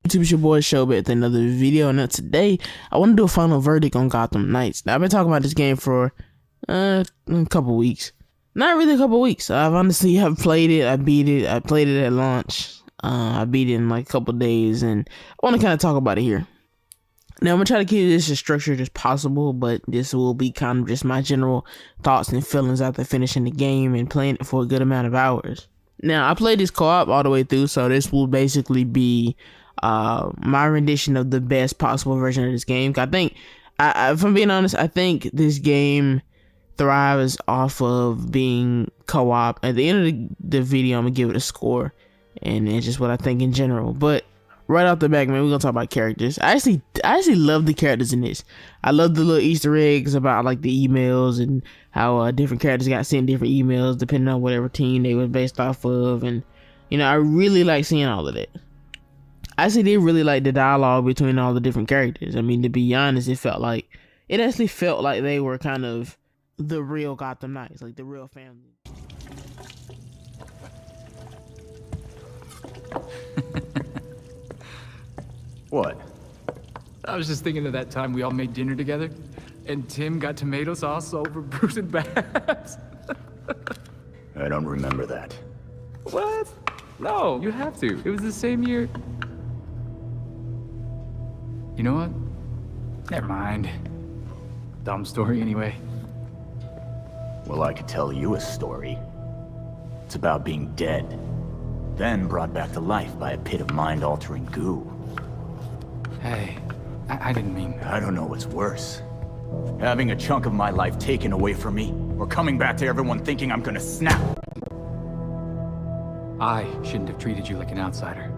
YouTube, it's your boy Show back with another video. Now today I want to do a final verdict on Gotham Knights. Now I've been talking about this game for a couple weeks. Not really a couple weeks. I've played it, I beat it, I played it at launch. I beat it in like a couple days, and I want to kind of talk about it here. Now I'm gonna try to keep this as structured as possible, but this will be kind of just my general thoughts and feelings after finishing the game and playing it for a good amount of hours. Now I played this co-op all the way through, so this will basically be my rendition of the best possible version of this game. I think, if I'm being honest, I think this game thrives off of being co-op. At the end of the video, I'm gonna give it a score, and it's just what I think in general. But right off the back, man, we're gonna talk about characters. I actually love the characters in this. I love the little Easter eggs about like the emails and how different characters got sent different emails depending on whatever team they were based off of, and you know, I really like seeing all of that. I actually did really like the dialogue between all the different characters. I mean, to be honest, it actually felt like they were kind of the real Gotham Knights, like the real family. What? I was just thinking of that time we all made dinner together, and Tim got tomato sauce all over Bruce and Babs. I don't remember that. What? No, you have to. It was the same year. You know what? Never mind. Dumb story anyway. Well, I could tell you a story. It's about being dead, then brought back to life by a pit of mind-altering goo. Hey, I didn't mean... I don't know what's worse. Having a chunk of my life taken away from me, or coming back to everyone thinking I'm gonna snap. I shouldn't have treated you like an outsider.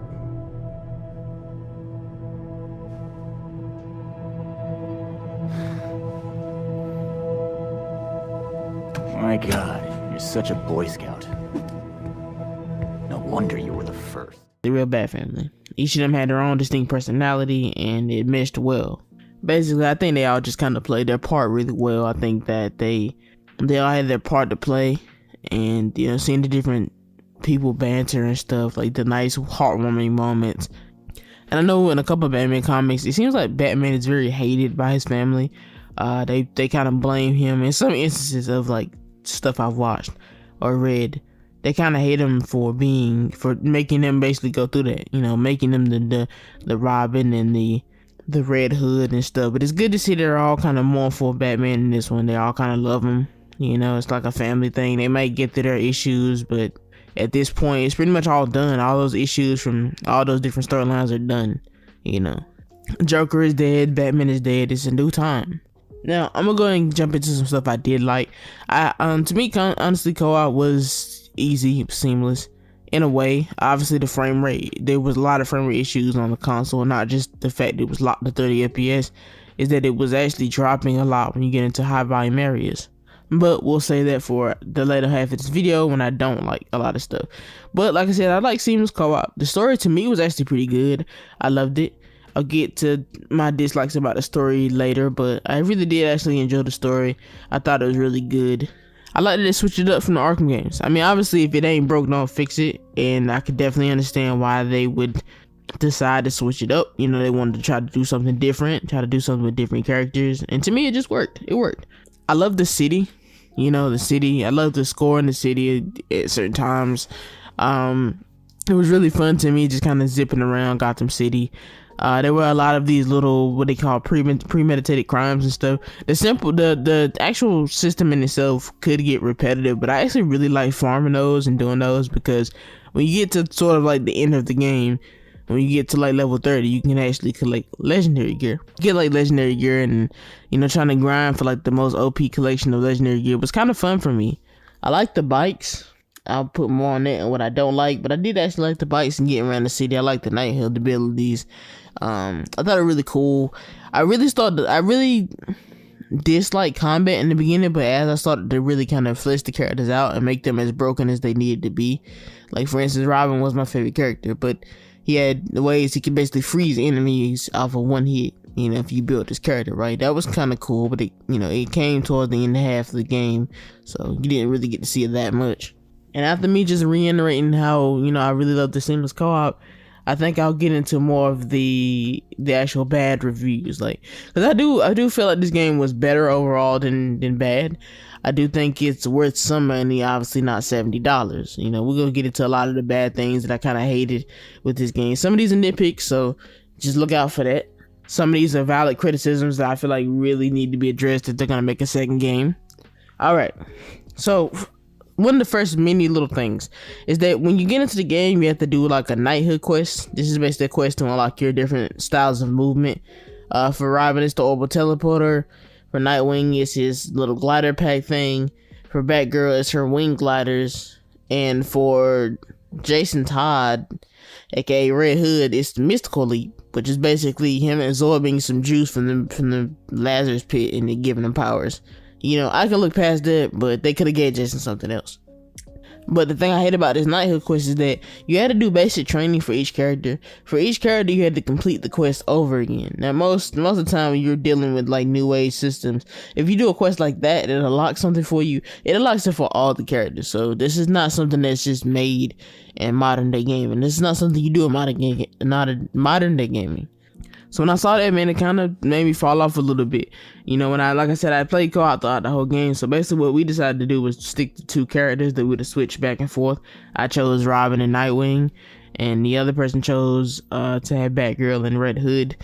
My God, you're such a Boy Scout. No wonder you were the first. The real Bat family. Each of them had their own distinct personality, and it meshed well. Basically, I think they all just kind of played their part really well. I think that they all had their part to play, and you know, seeing the different people banter and stuff, like the nice heartwarming moments. And I know in a couple of Batman comics, it seems like Batman is very hated by his family. They kind of blame him in some instances of like stuff I've watched or read. They kind of hate him for making them basically go through that, you know, making them the Robin and the Red Hood and stuff. But it's good to see they're all kind of mournful for Batman in this one. They all kind of love him, you know. It's like a family thing. They might get through their issues, but at this point, it's pretty much all done. All those issues from all those different storylines are done, you know. Joker is dead. Batman is dead. It's a new time. Now, I'm gonna go ahead and jump into some stuff I did like. To me, honestly, co-op was easy, seamless in a way. Obviously, the frame rate, there was a lot of frame rate issues on the console, not just the fact it was locked to 30 FPS, is that it was actually dropping a lot when you get into high volume areas. But we'll say that for the later half of this video when I don't like a lot of stuff. But like I said, I like seamless co-op. The story to me was actually pretty good. I loved it. I'll get to my dislikes about the story later, but I really did actually enjoy the story. I thought it was really good. I like that they switched it up from the Arkham games. I mean, obviously, if it ain't broke, don't fix it. And I could definitely understand why they would decide to switch it up. You know, they wanted to try to do something different, try to do something with different characters. And to me, it just worked. It worked. I love the city. You know, the city. I love the score in the city at certain times. It was really fun to me just kind of zipping around Gotham City. There were a lot of these little, what they call premeditated crimes and stuff. The actual system in itself could get repetitive, but I actually really like farming those and doing those, because when you get to sort of like the end of the game, when you get to like level 30, you can actually collect legendary gear. Get like legendary gear, and you know, trying to grind for like the most OP collection of legendary gear was kind of fun for me. I like the bikes. I'll put more on that and what I don't like, but I did actually like the bikes and getting around the city. I like the night hill abilities. I thought it was really cool. I really disliked combat in the beginning, but as I started to really kind of flesh the characters out and make them as broken as they needed to be, like for instance, Robin was my favorite character, but he had the ways he could basically freeze enemies off of one hit. You know, if you built this character right, that was kind of cool. But it came towards the end of half of the game, so you didn't really get to see it that much. And after me just reiterating how, I really love the seamless co-op, I think I'll get into more of the actual bad reviews, like, because I do feel like this game was better overall than bad. I do think it's worth some money, obviously not $70. You know, we're gonna get into a lot of the bad things that I kind of hated with this game. Some of these are nitpicks, so just look out for that. Some of these are valid criticisms that I feel like really need to be addressed if they're gonna make a second game. All right, so one of the first many little things is that when you get into the game, you have to do like a knighthood quest. This is basically a quest to unlock your different styles of movement. For Robin, it's the orbital teleporter. For Nightwing, it's his little glider pack thing. For Batgirl, it's her wing gliders. And for Jason Todd, aka Red Hood, it's the Mystical Leap, which is basically him absorbing some juice from the Lazarus pit and then giving him powers. You know, I can look past that, but they could have gave Jason something else. But the thing I hate about this knighthood quest is that you had to do basic training for each character. For each character, you had to complete the quest over again. Now, most of the time, you're dealing with like new age systems. If you do a quest like that and it unlocks something for you, it unlocks it for all the characters. So this is not something that's just made in modern day gaming. This is not something you do in modern day gaming. So when I saw that, man, it kind of made me fall off a little bit. You know, like I said, I played co-op throughout the whole game. So basically what we decided to do was stick to two characters that we would have switched back and forth. I chose Robin and Nightwing, and the other person chose to have Batgirl and Red Hood.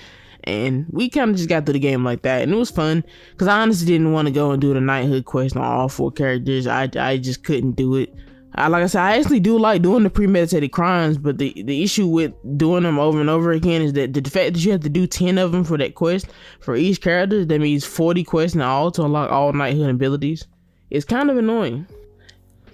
And we kind of just got through the game like that, and it was fun because I honestly didn't want to go and do the knighthood quest on all four characters. I just couldn't do it. Like I said, I actually do like doing the premeditated crimes, but the issue with doing them over and over again is that the fact that you have to do 10 of them for that quest for each character, that means 40 quests in all to unlock all knighthood abilities. It's kind of annoying.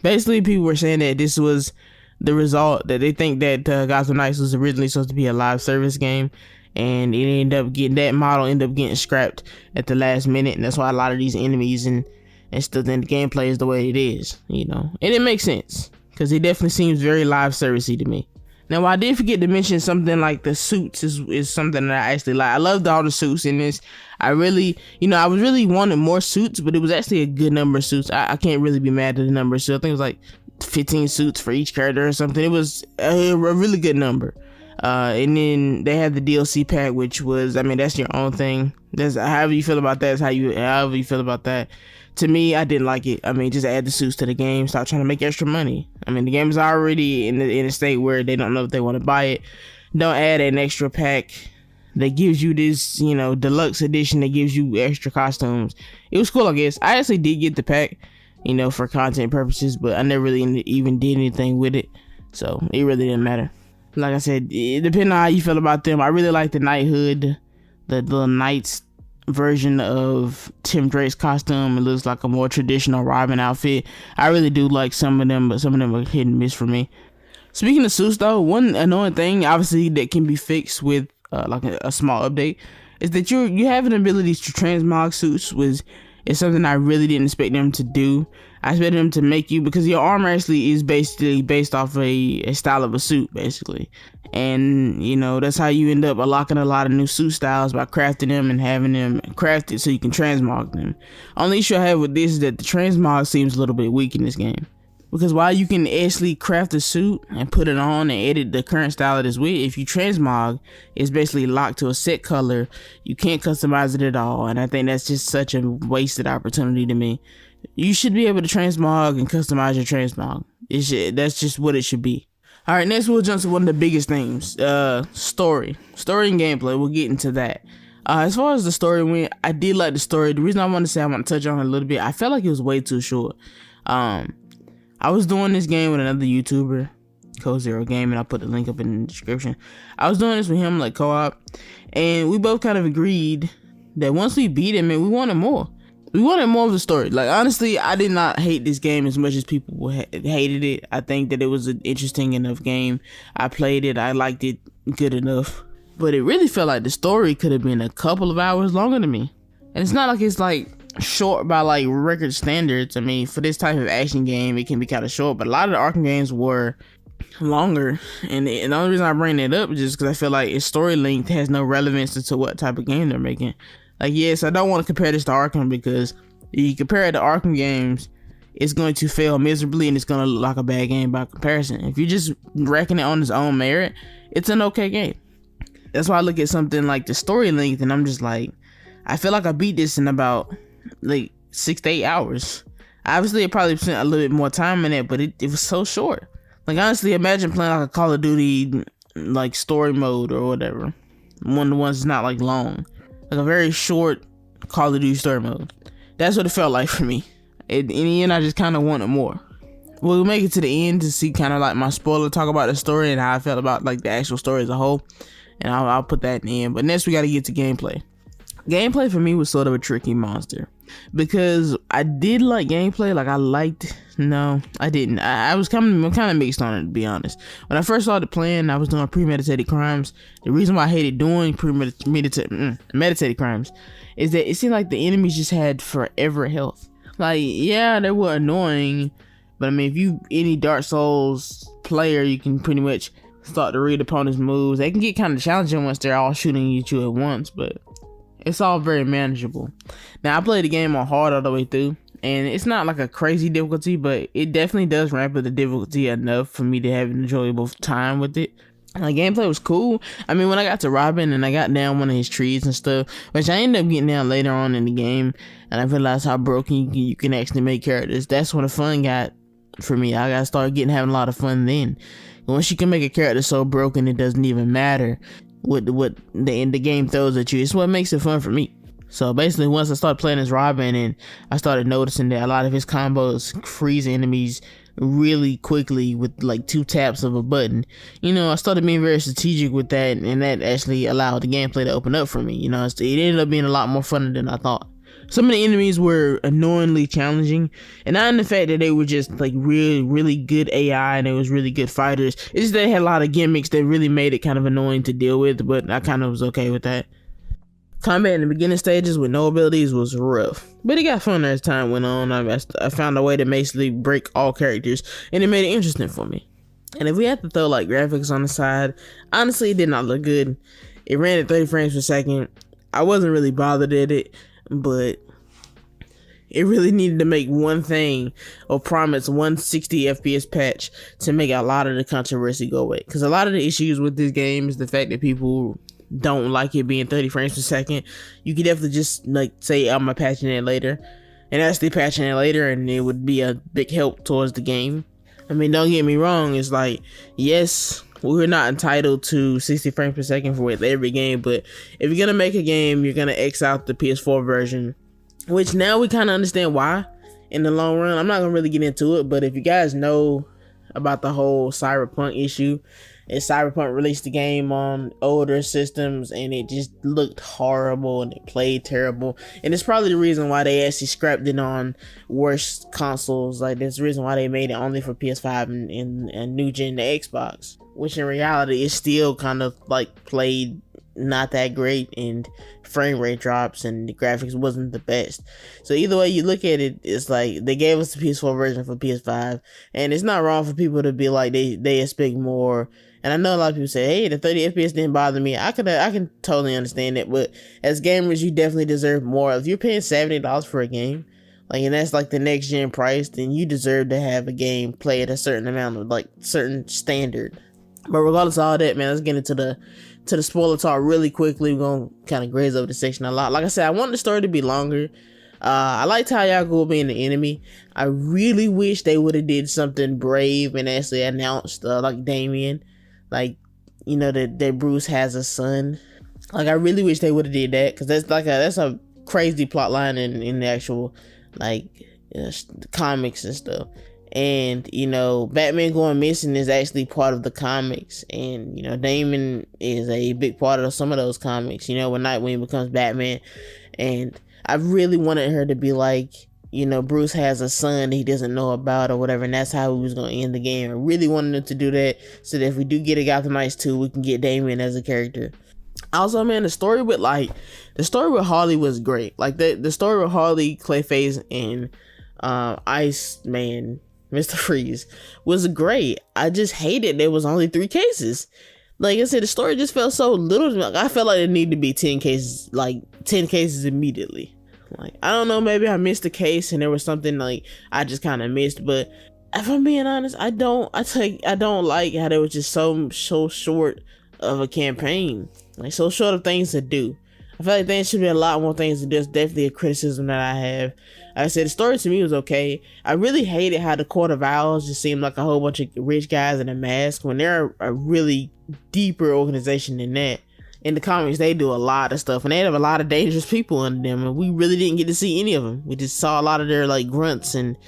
Basically, people were saying that this was the result, that they think that Gotham Knights was originally supposed to be a live service game, and that model ended up getting scrapped at the last minute, and that's why a lot of these enemies and still then the gameplay is the way it is, you know. And it makes sense because it definitely seems very live servicey to me. Now, I did forget to mention something like the suits is something that I actually like. I loved all the suits in this. I really, I was really wanting more suits, but it was actually a good number of suits. I can't really be mad at the number. So I think it was like 15 suits for each character or something. It was a really good number. And then they had the DLC pack, which was, that's your own thing. That's however you feel about that. However you feel about that. To me, I didn't like it. Just add the suits to the game. Stop trying to make extra money. The game is already in a state where they don't know if they want to buy it. Don't add an extra pack that gives you this, deluxe edition that gives you extra costumes. It was cool, I guess. I actually did get the pack, for content purposes, but I never really even did anything with it. So it really didn't matter. Like I said, depending on how you feel about them, I really like the knighthood, the little knights version of Tim Drake's costume. It looks like a more traditional Robin outfit. I really do like some of them, but some of them are hit and miss for me. Speaking of suits though, one annoying thing obviously that can be fixed with like a small update is that you have an ability to transmog suits, which is something I really didn't expect them to do. I expected them to make you, because your armor actually is basically based off a style of a suit, basically. And, that's how you end up unlocking a lot of new suit styles, by crafting them and having them crafted so you can transmog them. Only issue I have with this is that the transmog seems a little bit weak in this game. Because while you can actually craft a suit and put it on and edit the current style it is with, if you transmog, it's basically locked to a set color. You can't customize it at all, and I think that's just such a wasted opportunity to me. You should be able to transmog and customize your transmog. That's just what it should be. Alright, next we'll jump to one of the biggest things. Story and gameplay. We'll get into that. As far as the story went, I did like the story. The reason I want to touch on it a little bit, I felt like it was way too short. I was doing this game with another YouTuber, Code Zero Gaming. I'll put the link up in the description. I was doing this with him, like co-op, and we both kind of agreed that once we beat him, man, we wanted more. We wanted more of the story. Like, honestly, I did not hate this game as much as people hated it. I think that it was an interesting enough game. I played it. I liked it good enough. But it really felt like the story could have been a couple of hours longer to me. And it's not like it's like short by like record standards. For this type of action game, it can be kind of short, but a lot of the Arkham games were longer, and the only reason I bring that up is just because I feel like its story length has no relevance to what type of game they're making. Like, yes, I don't want to compare this to Arkham, because if you compare it to Arkham games, it's going to fail miserably and it's going to look like a bad game by comparison. If you just reckon it on its own merit, it's an okay game. That's why I look at something like the story length and I'm just like, I feel like I beat this in about like 6 to 8 hours. Obviously, I probably spent a little bit more time in it, but it was so short. Like, honestly, imagine playing like a Call of Duty like story mode or whatever. One of the ones that's not like long. Like a very short Call of Duty story mode. That's what it felt like for me. In the end, I just kind of wanted more. We'll make it to the end to see kind of like my spoiler talk about the story and how I felt about like the actual story as a whole. And I'll put that in the end. But next we got to get to gameplay. Gameplay for me was sort of a tricky monster. Because I did like gameplay. Like I didn't. I was kind of mixed on it, to be honest. When I first started playing, I was doing premeditated crimes. The reason why I hated doing meditated crimes is that it seemed like the enemies just had forever health. Like, yeah, they were annoying, but I mean, if you any Dark Souls player, you can pretty much start to read opponents' moves. They can get kind of challenging once they're all shooting at you at once, but it's all very manageable. Now, I played the game on hard all the way through, and it's not like a crazy difficulty, but it definitely does ramp up the difficulty enough for me to have an enjoyable time with it. Like, gameplay was cool. I mean, when I got to Robin and I got down one of his trees and stuff, which I ended up getting down later on in the game, and I realized how broken you can actually make characters. That's when the fun got for me. I got started having a lot of fun then. Once you can make a character so broken it doesn't even matter what the game throws at you, it's what makes it fun for me. So basically, once I started playing as Robin and I started noticing that a lot of his combos freeze enemies really quickly with like 2 taps of a button, I started being very strategic with that, and that actually allowed the gameplay to open up for me. It ended up being a lot more fun than I thought. Some of the enemies were annoyingly challenging, and not in the fact that they were just like really good AI and they was really good fighters. It's just they had a lot of gimmicks that really made it kind of annoying to deal with, but I kind of was okay with that. Combat in the beginning stages with no abilities was rough, but it got funner as time went on. I found a way to basically break all characters, and it made it interesting for me. And if we had to throw like graphics on the side, honestly, it did not look good. It ran at 30 frames per second. I wasn't really bothered at it, but it really needed to make one thing or promise 160 FPS patch to make a lot of the controversy go away. Because a lot of the issues with this game is the fact that people don't like it being 30 frames per second. You could definitely just like say I'm patching it later, and actually patching it later, and it would be a big help towards the game. I mean, don't get me wrong, it's like, yes, we're not entitled to 60 frames per second for every game, but if you're gonna make a game, you're gonna X out the PS4 version, which now we kind of understand why in the long run. I'm not gonna really get into it, but if you guys know about the whole Cyberpunk issue, and Cyberpunk released the game on older systems and it just looked horrible and it played terrible, and it's probably the reason why they actually scrapped it on worse consoles. Like, there's the reason why they made it only for PS5 and new gen to Xbox, which in reality is still kind of like played not that great, and frame rate drops and the graphics wasn't the best. So either way you look at it, it's like they gave us the PS4 version for PS5, and it's not wrong for people to be like they expect more. And I know a lot of people say, hey, the 30 FPS didn't bother me. I can totally understand it, but as gamers, you definitely deserve more. If you're paying $70 for a game, like, and that's like the next gen price, then you deserve to have a game play at a certain amount of like certain standard. But regardless of all that, man, let's get into the spoiler talk really quickly. We're gonna kind of graze over the section a lot. Like I said, I want the story to be longer. I liked how Yakuza being the enemy. I really wish they would have did something brave and actually announced like Damien, like, that Bruce has a son. Like, I really wish they would have did that, because that's a crazy plot line in the actual like comics and stuff. And Batman going missing is actually part of the comics, and Damon is a big part of some of those comics, when Nightwing becomes Batman. And I really wanted her to be like, Bruce has a son he doesn't know about or whatever, and that's how he was going to end the game. I really wanted them to do that, so that if we do get a Gotham Knights 2, we can get Damien as a character. Also, man, the story with Harley was great. Like, the story with Harley, Clayface, and Iceman, Mr. Freeze, was great. I just hated there was only 3 cases. Like I said, the story just felt so little. Like, I felt like it needed to be 10 cases, like 10 cases immediately. Like, I don't know, maybe I missed the case and there was something like I just kind of missed, but if I'm being honest, I don't like how there was just so short of a campaign, like so short of things to do. I feel like there should be a lot more things to do. It's definitely a criticism that I have. Like I said, the story to me was okay. I really hated how the Court of Owls just seemed like a whole bunch of rich guys in a mask when they're a really deeper organization than that. In the comics, they do a lot of stuff, and they have a lot of dangerous people under them, and we really didn't get to see any of them. We just saw a lot of their like grunts and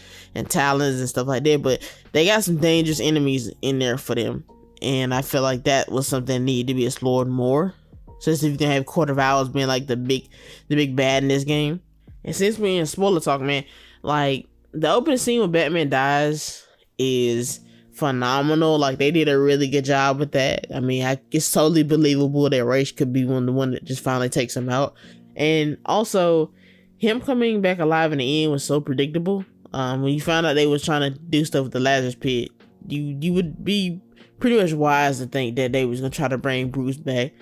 talons and stuff like that, but they got some dangerous enemies in there for them, and I feel like that was something that needed to be explored more. Since if you can have Court of Owls being like the big bad in this game. And since we're in spoiler talk, man, like the opening scene when Batman dies is phenomenal. Like they did a really good job with that. I mean, it's totally believable that Ra's could be the one that just finally takes him out. And also him coming back alive in the end was so predictable. When you found out they was trying to do stuff with the Lazarus Pit, you would be pretty much wise to think that they was gonna try to bring Bruce back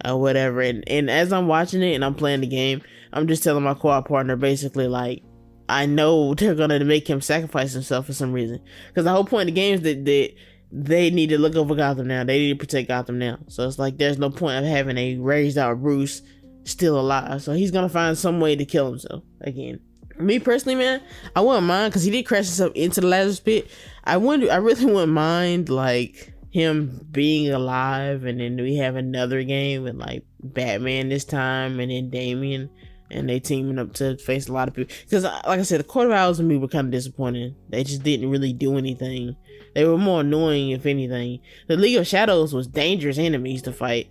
or whatever. And as I'm watching it and I'm playing the game, I'm just telling my co-op partner basically like, I know they're gonna make him sacrifice himself for some reason, because the whole point of the game is that they need to look over Gotham now. They need to protect Gotham now. So it's like there's no point of having a raised out Bruce still alive. So he's gonna find some way to kill himself again. Me personally, man, I wouldn't mind, because he did crash himself into the Lazarus Pit. I really wouldn't mind like him being alive, and then we have another game with like Batman this time and then Damian, and they teaming up to face a lot of people. Because like I said, the Court of Owls and me were kind of disappointing. They just didn't really do anything. They were more annoying, if anything. The League of Shadows was dangerous enemies to fight,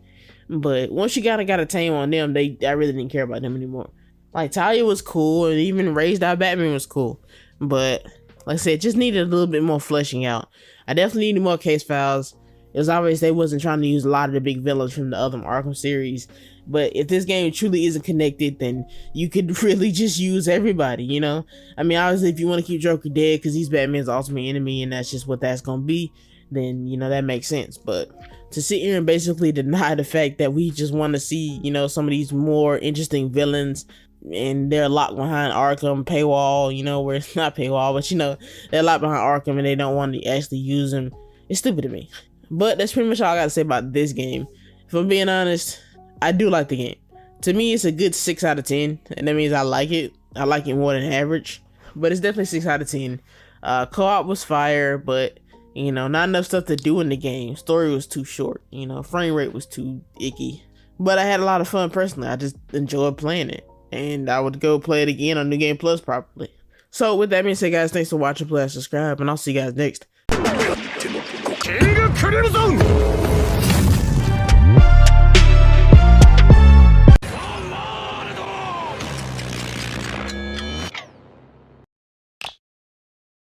but once you got a tame on them, I really didn't care about them anymore. Like Talia was cool, and even Raised Out Batman was cool, but like I said, it just needed a little bit more fleshing out. I definitely needed more case files. It was obvious they wasn't trying to use a lot of the big villains from the other Arkham series. But if this game truly isn't connected, then you could really just use everybody, you know? I mean, obviously, if you want to keep Joker dead because he's Batman's ultimate enemy and that's just what that's going to be, then, you know, that makes sense. But to sit here and basically deny the fact that we just want to see, you know, some of these more interesting villains, and they're locked behind Arkham paywall, you know, where it's not paywall, but, you know, they're locked behind Arkham and they don't want to actually use them. It's stupid to me. But that's pretty much all I gotta say about this game. If I'm being honest, I do like the game. To me, it's a good 6 out of 10, and that means I like it. I like it more than average, but it's definitely 6 out of 10. Co-op was fire, but, you know, not enough stuff to do in the game. Story was too short, you know, frame rate was too icky. But I had a lot of fun personally. I just enjoyed playing it, and I would go play it again on New Game Plus probably. So with that being said, guys, thanks for watching, play, subscribe, and I'll see you guys next. 天が暮れるぞ